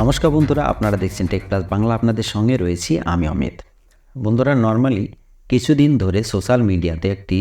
নমস্কার বন্ধুরা, আপনারা দেখছেন টেক প্লাস বাংলা। আপনাদের সঙ্গে রয়েছি আমি অমিত। বন্ধুরা, নর্মালি কিছুদিন ধরে সোশ্যাল মিডিয়াতে একটি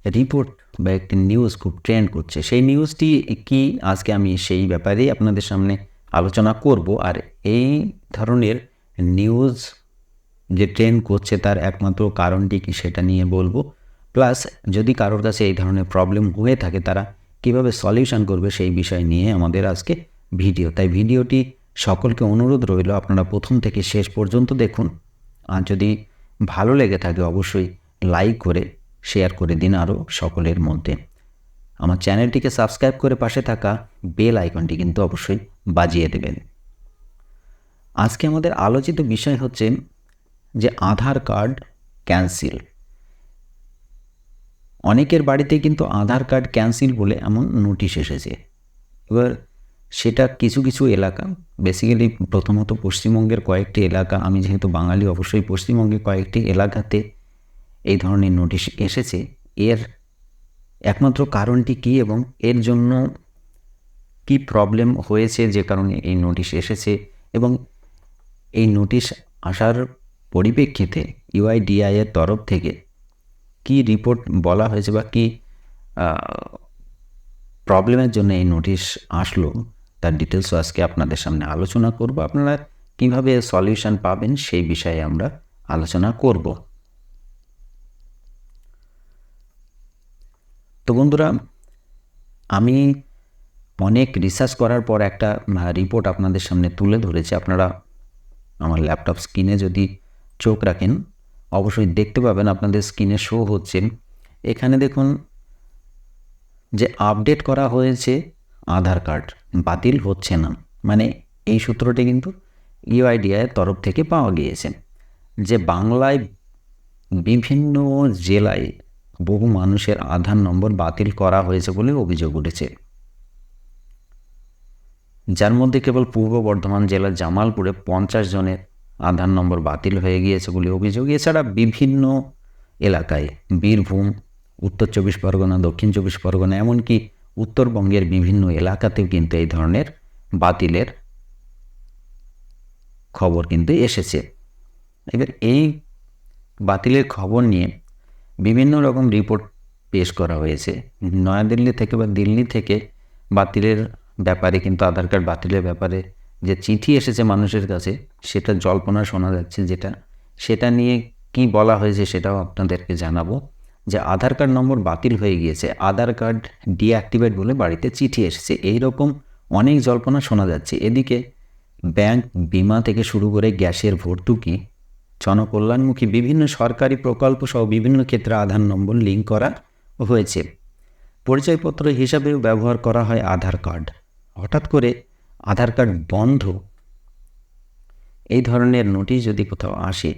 রিপোর্ট বা একটি নিউজ খুব ট্রেন্ড করছে। সেই নিউজটি কি, আজকে আমি সেই ব্যাপারেই আপনাদের সামনে আলোচনা করব। আর এই ধরনের নিউজ যে ট্রেন্ড করছে তার একমাত্র কারণটি কি সেটা নিয়ে বলবো। প্লাস যদি কারোর কাছে এই ধরনের প্রবলেম হয়ে থাকে তারা কিভাবে সলিউশন করবে সেই বিষয় নিয়ে আমাদের আজকে ভিডিও। তাই ভিডিওটি সকলকে অনুরোধ রইল আপনারা প্রথম থেকে শেষ পর্যন্ত দেখুন। আর যদি ভালো লেগে থাকে অবশ্যই লাইক করে শেয়ার করে দিন আরও সকলের মধ্যে। আমার চ্যানেলটিকে সাবস্ক্রাইব করে পাশে থাকা বেল আইকনটি কিন্তু অবশ্যই বাজিয়ে দেবেন। আজকে আমাদের আলোচিত বিষয় হচ্ছে যে আধার কার্ড ক্যান্সেল। অনেকের বাড়িতে কিন্তু আধার কার্ড ক্যান্সেল বলে এমন নোটিশ এসেছে। এবার সেটা কিছু কিছু এলাকা, বেসিক্যালি প্রথমত পশ্চিমবঙ্গের কয়েকটি এলাকা, আমি যেহেতু বাঙালি অবশ্যই পশ্চিমবঙ্গের কয়েকটি এলাকাতে এই ধরনের নোটিশ এসেছে। এর একমাত্র কারণটি কী এবং এর জন্য কি প্রবলেম হয়েছে যে কারণে এই নোটিশ এসেছে, এবং এই নোটিশ আসার পরিপ্রেক্ষিতে ইউআইডিআই এর তরফ থেকে কি রিপোর্ট বলা হয়েছে বা কি প্রবলেমের জন্য এই নোটিশ আসলো তার ডিটেলসও আজকে আপনাদের সামনে আলোচনা করব। আপনারা কীভাবে সলিউশন পাবেন সেই বিষয়ে আমরা আলোচনা করব। তো বন্ধুরা, আমি অনেক রিসার্চ করার পর একটা রিপোর্ট আপনাদের সামনে তুলে ধরেছি। আপনারা আমার ল্যাপটপ স্ক্রিনে যদি চোখ রাখেন অবশ্যই দেখতে পাবেন, আপনাদের স্ক্রিনে শো হচ্ছে। এখানে দেখুন যে আপডেট করা হয়েছে আধার কার্ড বাতিল হচ্ছে না, মানে এই সূত্রটি কিন্তু ইউআইডিআই এর তরফ থেকে পাওয়া গিয়েছে যে বাংলায় বিভিন্ন জেলায় বহু মানুষের আধার নম্বর বাতিল করা হয়েছে বলে অভিযোগ উঠেছে, যার মধ্যে কেবল পূর্ব বর্ধমান জেলার জামালপুরে 50 জনের আধার নম্বর বাতিল হয়ে গিয়েছে বলে অভিযোগ। এছাড়া বিভিন্ন এলাকায়, বীরভূম, উত্তর 24 পরগনা, দক্ষিণ 24 পরগনা, এমনকি উত্তরবঙ্গের বিভিন্ন এলাকাতেও কিন্তু এই ধরনের বাতিলের খবর কিন্তু এসেছে। এবার এই বাতিলের খবর নিয়ে বিভিন্ন রকম রিপোর্ট পেশ করা হয়েছে। নয়াদিল্লি থেকে বা দিল্লি থেকে বাতিলের ব্যাপারে কিন্তু আধার কার্ড বাতিলের ব্যাপারে যে চিঠি এসেছে মানুষের কাছে, সেটা জল্পনা শোনা যাচ্ছে। সেটা নিয়ে কি বলা হয়েছে সেটাও আপনাদেরকে জানাবো। যে আধার কার্ড নম্বর বাতিল হয়ে গিয়েছে, আধার কার্ড ডিঅ্যাক্টিভেট বলে বাড়িতে চিঠি এসেছে, এই রকম অনেক জল্পনা শোনা যাচ্ছে। এদিকে ব্যাংক, বিমা থেকে শুরু করে গ্যাসের ভর্তুকি, জনকল্যাণমুখী বিভিন্ন সরকারি প্রকল্প সহ বিভিন্ন ক্ষেত্রে আধার নম্বর লিঙ্ক করা হয়েছে। পরিচয়পত্র হিসাবেও ব্যবহার করা হয় আধার কার্ড। হঠাৎ করে আধার কার্ড বন্ধ, এই ধরনের নোটিশ যদি কোথাও আসে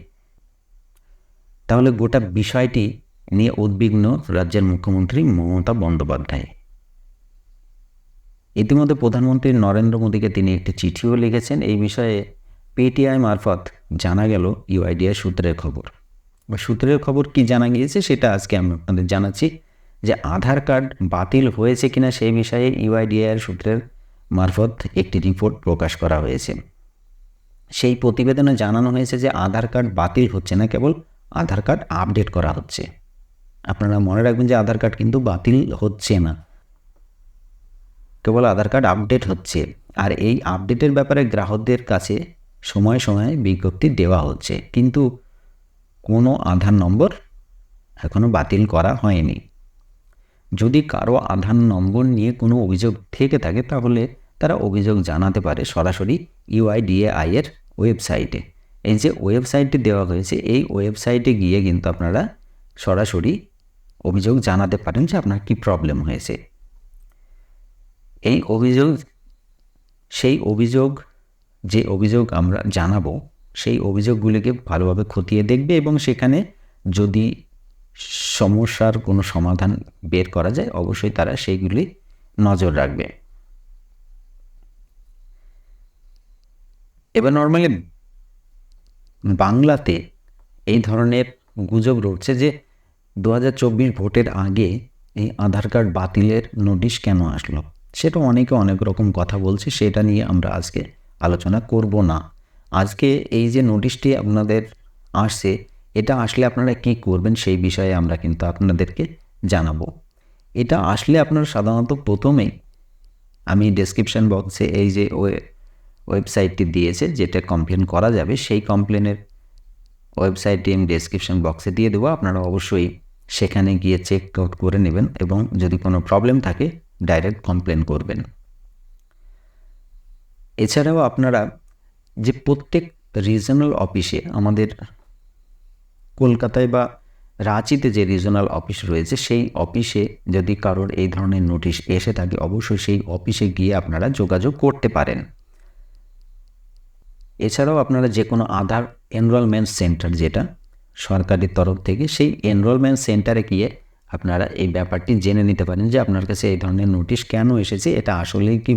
তাহলে গোটা বিষয়টি নিয়ে উদ্বিগ্ন রাজ্যের মুখ্যমন্ত্রী মমতা বন্দ্যোপাধ্যায়। ইতিমধ্যে প্রধানমন্ত্রী নরেন্দ্র মোদীকে তিনি একটি চিঠিও লিখেছেন। এই বিষয়ে পিটিআই মারফত জানা গেল ইউআইডিআই সূত্রের খবর। সূত্রের খবর কি জানা গিয়েছে সেটা আজকে আমি আপনাদের জানাচ্ছি। যে আধার কার্ড বাতিল হয়েছে কিনা সেই বিষয়ে ইউআইডিআই সূত্রের মারফত একটি রিপোর্ট প্রকাশ করা হয়েছে। সেই প্রতিবেদনে জানানো হয়েছে যে আধার কার্ড বাতিল হচ্ছে না, কেবল আধার কার্ড আপডেট করা হচ্ছে। আপনারা মনে রাখবেন যে আধার কার্ড কিন্তু বাতিল হচ্ছে না, কেবল আধার কার্ড আপডেট হচ্ছে। আর এই আপডেটের ব্যাপারে গ্রাহকদের কাছে সময়ে সময়ে বিজ্ঞপ্তি দেওয়া হচ্ছে, কিন্তু কোনো আধার নম্বর এখনও বাতিল করা হয়নি। যদি কারো আধার নম্বর নিয়ে কোনো অভিযোগ থেকে থাকে তাহলে তারা অভিযোগ জানাতে পারে সরাসরি ইউআইডিএআই এর ওয়েবসাইটে। এই যে ওয়েবসাইটটি দেওয়া হয়েছে, এই ওয়েবসাইটে গিয়ে কিন্তু আপনারা সরাসরি অভিযোগ জানাতে পারেন যে আপনার কী প্রবলেম হয়েছে। সেই অভিযোগ আমরা জানাবো, সেই অভিযোগগুলিকে ভালোভাবে খতিয়ে দেখবে এবং সেখানে যদি সমস্যার কোনো সমাধান বের করা যায় অবশ্যই তারা সেইগুলি নজর রাখবে। এবার নর্মালি বাংলাতে এই ধরনের গুজব রয়েছে যে 2024 ভোটের আগে এই আধার কার্ড বাতিলের নোটিশ কেন আসলো, সেটা অনেকে অনেক রকম কথা বলছে, সেটা নিয়ে আমরা আজকে আলোচনা করব না। আজকে এই যে নোটিশটি আপনাদের আসছে, এটা আসলে আপনারা কী করবেন সেই বিষয়ে আমরা কিন্তু আপনাদেরকে জানাবো। এটা আসলে আপনারা সাধারণত প্রথমেই আমি ডেসক্রিপশন বক্সে এই যে ওয়েবসাইটটি দিয়েছে যেটা কমপ্লেন করা যাবে, সেই কমপ্লেনের ওয়েবসাইটটি আমি ডেসক্রিপশন বক্সে দিয়ে দেবো। আপনারা অবশ্যই সেখানে গিয়ে চেক আউট করে নেবেন এবং যদি কোনো প্রবলেম থাকে ডাইরেক্ট কমপ্লেন করবেন। এছাড়াও আপনারা যে প্রত্যেক রিজনাল অফিসে, আমাদের কলকাতায় বা রাঁচিতে যে রিজনাল অফিস রয়েছে, সেই অফিসে যদি কারোর এই ধরনের নোটিশ এসে থাকে অবশ্যই সেই অফিসে গিয়ে আপনারা যোগাযোগ করতে পারেন। এছাড়াও আপনারা যে কোনো আধার এনরোলমেন্ট সেন্টার যেটা সরকারের তরফ থেকে, সেই এনরোলমেন্ট সেন্টারে গিয়ে আপনারা এই ব্যাপারটি জেনে নিতে পারেন যে আপনার কাছে এই ধরনের নোটিশ কেন এসেছে, এটা আসলেই কি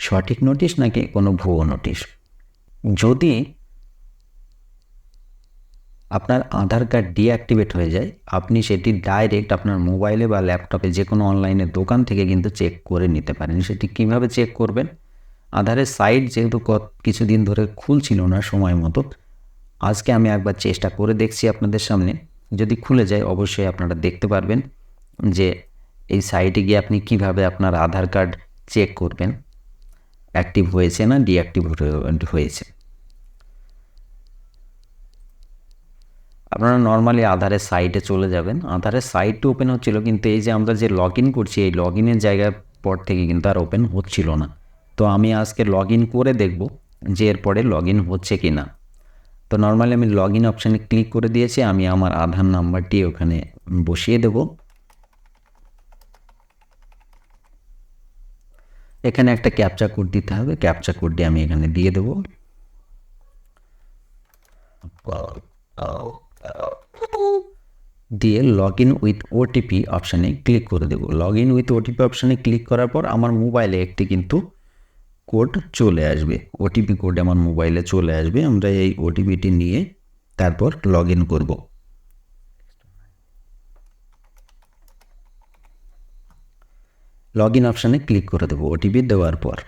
সঠিক নোটিশ নাকি কোনো ভুয়ো নোটিশ। যদি আপনার আধার কার্ড ডিঅ্যাক্টিভেট হয়ে যায়, আপনি সেটি ডাইরেক্ট আপনার মোবাইলে বা ল্যাপটপে যে কোনো অনলাইনে দোকান থেকে কিন্তু চেক করে নিতে পারেন। সেটি কীভাবে চেক করবেন? আধারের সাইট যেহেতু কিছুদিন ধরে খুলছিল না সময় মতো, আজকে আমি একবার চেষ্টা করে দেখছি আপনাদের সামনে। যদি খুলে যায় অবশ্যই আপনারা দেখতে পারবেন যে এই সাইটে গিয়ে আপনি কিভাবে আপনার আধার কার্ড চেক করবেন অ্যাক্টিভ হয়েছে না ডিঅ্যাক্টিভ হয়েছে। আপনারা নর্মালি আধারের সাইটে চলে যাবেন। আধারের সাইটটি ওপেন হচ্ছিল, কিন্তু এই যে আমরা যে লগ ইন করছি এই লগ ইনের জায়গার পর থেকে কিন্তু আর ওপেন হচ্ছিল না। তো আমি আজকে লগ ইন করে দেখব যে এরপরে লগ ইন হচ্ছে কি না। তো নর্মালি আমি লগ ইন অপশানে ক্লিক করে দিয়েছি। আমি আমার আধার নাম্বারটি ওখানে বসিয়ে দেব। এখানে একটা ক্যাপচা কোড দিতে হবে, ক্যাপচা কোডটি আমি এখানে দিয়ে দেব। দিয়ে লগ ইন উইথ ওটিপি অপশানে ক্লিক করে দেব। লগ ইন উইথ ওটিপি অপশানে ক্লিক করার পর আমার মোবাইলে একটি কিন্তু কোড চলে আসবে, ওটিপি কোড আমার মোবাইলে চলে আসবে। আমরা এই ওটিপিটি নিয়ে তারপর লগ ইন করব। লগ ইন অপশানে ক্লিক করে দেবো ওটিপি দেওয়ার পর।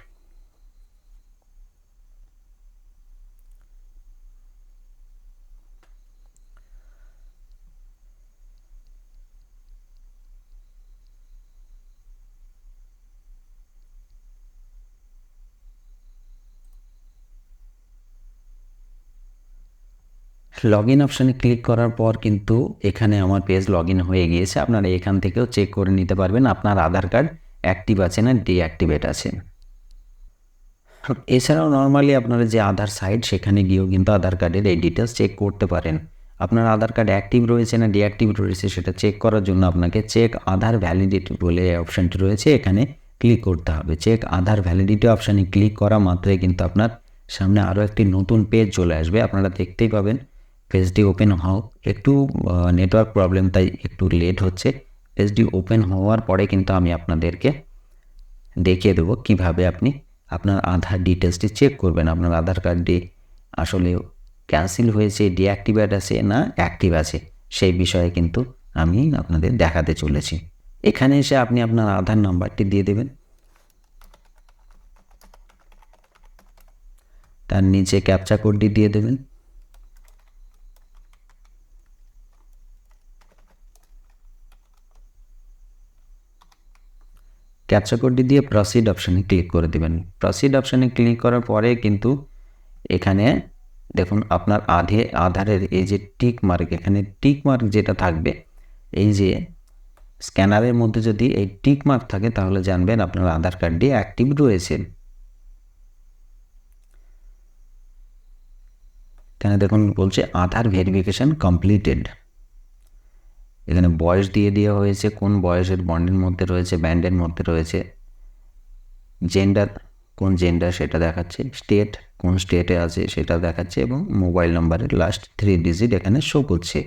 লগ ইন অপশানে ক্লিক করার পর কিন্তু এখানে আমার পেজ লগ ইন হয়ে গিয়েছে। আপনারা এখান থেকেও চেক করে নিতে পারবেন আপনার আধার কার্ড অ্যাক্টিভ আছে না ডিঅ্যাক্টিভেট আছে। এছাড়াও নর্মালি আপনারা যে আধার সাইট সেখানে গিয়েও কিন্তু আধার কার্ডের এই ডিটেলস চেক করতে পারেন। আপনার আধার কার্ড অ্যাক্টিভ রয়েছে না ডিঅ্যাক্টিভ রয়েছে সেটা চেক করার জন্য আপনাকে চেক আধার ভ্যালিডিটি বলে অপশানটি রয়েছে, এখানে ক্লিক করতে হবে। চেক আধার ভ্যালিডিটি অপশানে ক্লিক করা মাত্রই কিন্তু আপনার সামনে আরও একটি নতুন পেজ চলে আসবে। আপনারা দেখতেই পাবেন পেজটি ওপেন হও, একটু নেটওয়ার্ক প্রবলেম তাই একটু লেট হচ্ছে। পেজটি ওপেন হওয়ার পরে কিন্তু আমি আপনাদেরকে দেখিয়ে দেবো কিভাবে আপনি আপনার আধার ডিটেলসটি চেক করবেন। আপনার আধার কার্ডটি আসলে ক্যান্সেল হয়েছে, ডিঅ্যাক্টিভেট আছে না অ্যাক্টিভ আছে সেই বিষয়ে কিন্তু আমি আপনাদের দেখাতে চলেছি। এখানে এসে আপনি আপনার আধার নাম্বারটি দিয়ে দেবেন, তার নিচে ক্যাপচা কোডটি দিয়ে দেবেন। ক্যাপচা কোডটি দিয়ে প্রসিড অপশানে ক্লিক করে দেবেন। প্রসিড অপশানে ক্লিক করার পরে কিন্তু এখানে দেখুন আপনার আধারের এই যে টিক মার্ক, এখানে টিক মার্ক যেটা থাকবে, এই যে স্ক্যানারের মধ্যে যদি এই টিক মার্ক থাকে তাহলে জানবেন আপনার আধার কার্ডটি অ্যাক্টিভ রয়েছে। এখানে দেখুন বলছে আধার ভেরিফিকেশান কমপ্লিটেড। এখানে বয়স দিয়ে দেওয়া হয়েছে, কোন বয়সের বন্ডের মধ্যে রয়েছে, ব্যান্ডের মধ্যে রয়েছে, জেন্ডার কোন জেন্ডার সেটা দেখাচ্ছে, স্টেট কোন স্টেটে আছে সেটা দেখাচ্ছে এবং মোবাইল নাম্বারের লাস্ট 3 ডিজিট এখানে শো করছে।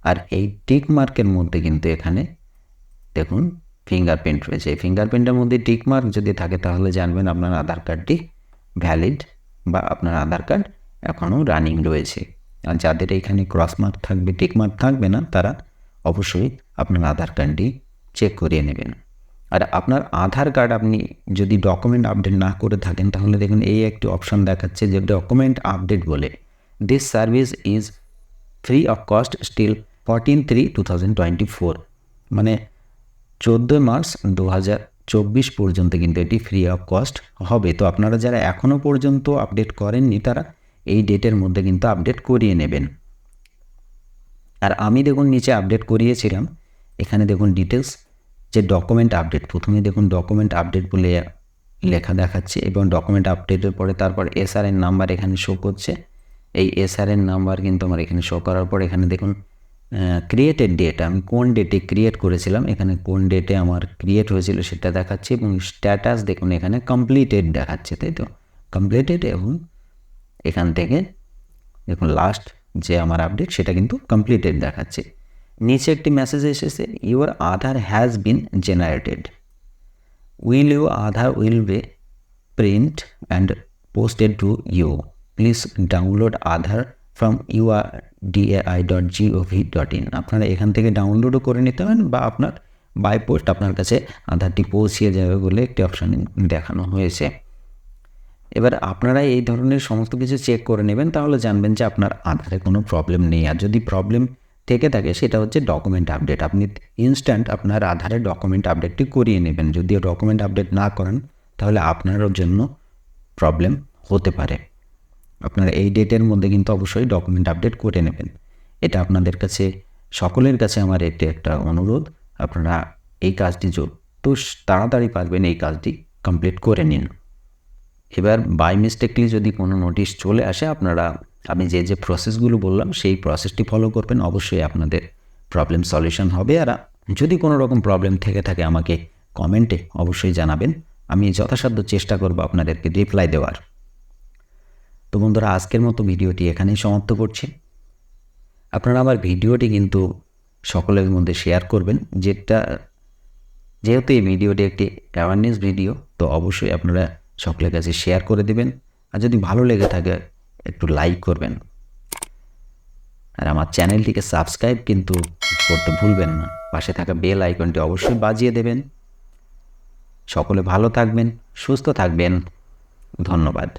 আর এই টিক মার্কের মধ্যে কিন্তু এখানে দেখুন ফিঙ্গারপ্রিন্ট রয়েছে। এই ফিঙ্গারপ্রিন্টের মধ্যে টিক মার্ক যদি থাকে তাহলে জানবেন আপনার আধার কার্ডটি ভ্যালিড বা আপনার আধার কার্ড এখনও রানিং রয়েছে। আর যাদের এখানে ক্রস মার্ক থাকবে, টিক মার্ক থাকবে না, তারা অবশ্যই আপনার আধার কার্ডটি চেক করিয়ে নেবেন। আর আপনার আধার কার্ড আপনি যদি ডকুমেন্ট আপডেট না করে থাকেন তাহলে দেখুন এই একটি অপশান দেখাচ্ছে যে ডকুমেন্ট আপডেট বলে, this service is free of cost still 14/3/2024, মানে 14 মার্চ 2024 পর্যন্ত কিন্তু এটি ফ্রি অফ কস্ট হবে। তো আপনারা যারা এখনও পর্যন্ত আপডেট করেননি তারা এই ডেটের মধ্যে কিন্তু আপডেট করিয়ে নেবেন। আর আমি দেখুন নিচে আপডেট করিয়েছিলাম, এখানে দেখুন ডিটেলস যে ডকুমেন্ট আপডেট, প্রথমে দেখুন ডকুমেন্ট আপডেট বলে লেখা দেখাচ্ছে এবং ডকুমেন্ট আপডেটের পরে তারপর এসআরএন নাম্বার এখানে শো করছে। এই এসআরএন নাম্বার কিন্তু আমার এখানে শো করার পর এখানে দেখুন ক্রিয়েটেড ডেট, আমি কোন ডেটে ক্রিয়েট করেছিলাম, এখানে কোন ডেটে আমার ক্রিয়েট হয়েছিল সেটা দেখাচ্ছে এবং স্ট্যাটাস দেখুন এখানে কমপ্লিটেড দেখাচ্ছে, তাই তো কমপ্লিটেড। এবং এখান থেকে দেখুন লাস্ট যে আমার আপডেট সেটা কিন্তু কমপ্লিটেড দেখাচ্ছে। নিচে একটি মেসেজ এসেছে, your Aadhaar has been generated, will you Aadhaar will be print and posted to you, please download Aadhaar from urdai.gov.in। আপনারা এখান থেকে ডাউনলোডও করে নিতে পারেন বা আপনার বাই পোস্ট আপনার কাছে আধারটি পৌঁছিয়ে যাবে বলে একটি অপশান দেখানো হয়েছে। এবার আপনারা এই ধরনের সমস্ত কিছু চেক করে নেবেন, তাহলে জানবেন যে আপনার আধারে কোনো প্রবলেম নেই। আর যদি প্রবলেম থেকে থাকে সেটা হচ্ছে ডকুমেন্ট আপডেট, আপনি ইনস্ট্যান্ট আপনার আধারের ডকুমেন্ট আপডেটটি করিয়ে নেবেন। যদিও ডকুমেন্ট আপডেট না করেন তাহলে আপনারও জন্য প্রবলেম হতে পারে। আপনারা এই ডেটের মধ্যে কিন্তু অবশ্যই ডকুমেন্ট আপডেট করে নেবেন। এটা আপনাদের কাছে সকলের কাছে আমার এটি একটা অনুরোধ, আপনারা এই কাজটি যত তাড়াতাড়ি পারবেন এই কাজটি কমপ্লিট করে নিন। এবার বাই মিস্টেকলি যদি কোনো নোটিশ চলে আসে আপনারা আমি যে প্রসেসগুলো বললাম সেই প্রসেসটি ফলো করবেন, অবশ্যই আপনাদের প্রবলেম সলিউশন হবে। আর যদি কোনো রকম প্রবলেম থেকে থাকে আমাকে কমেন্টে অবশ্যই জানাবেন, আমি যথাসাধ্য চেষ্টা করব আপনাদেরকে রিপ্লাই দেওয়ার। তো বন্ধুরা আজকের মতো ভিডিওটি এখানেই সমাপ্ত করছি। আপনারা আমার ভিডিওটি কিন্তু সকলের মধ্যে শেয়ার করবেন, যেহেতু এই ভিডিওটি একটি অ্যাওয়ারনেস ভিডিও, তো অবশ্যই আপনারা সকলের কাছে শেয়ার করে দেবেন। আর যদি ভালো লেগে থাকে একটু লাইক করবেন, আর আমার চ্যানেলটিকে সাবস্ক্রাইব কিন্তু করতে ভুলবেন না, পাশে থাকা বেল আইকনটি অবশ্যই বাজিয়ে দেবেন। সকলে ভালো থাকবেন, সুস্থ থাকবেন, ধন্যবাদ।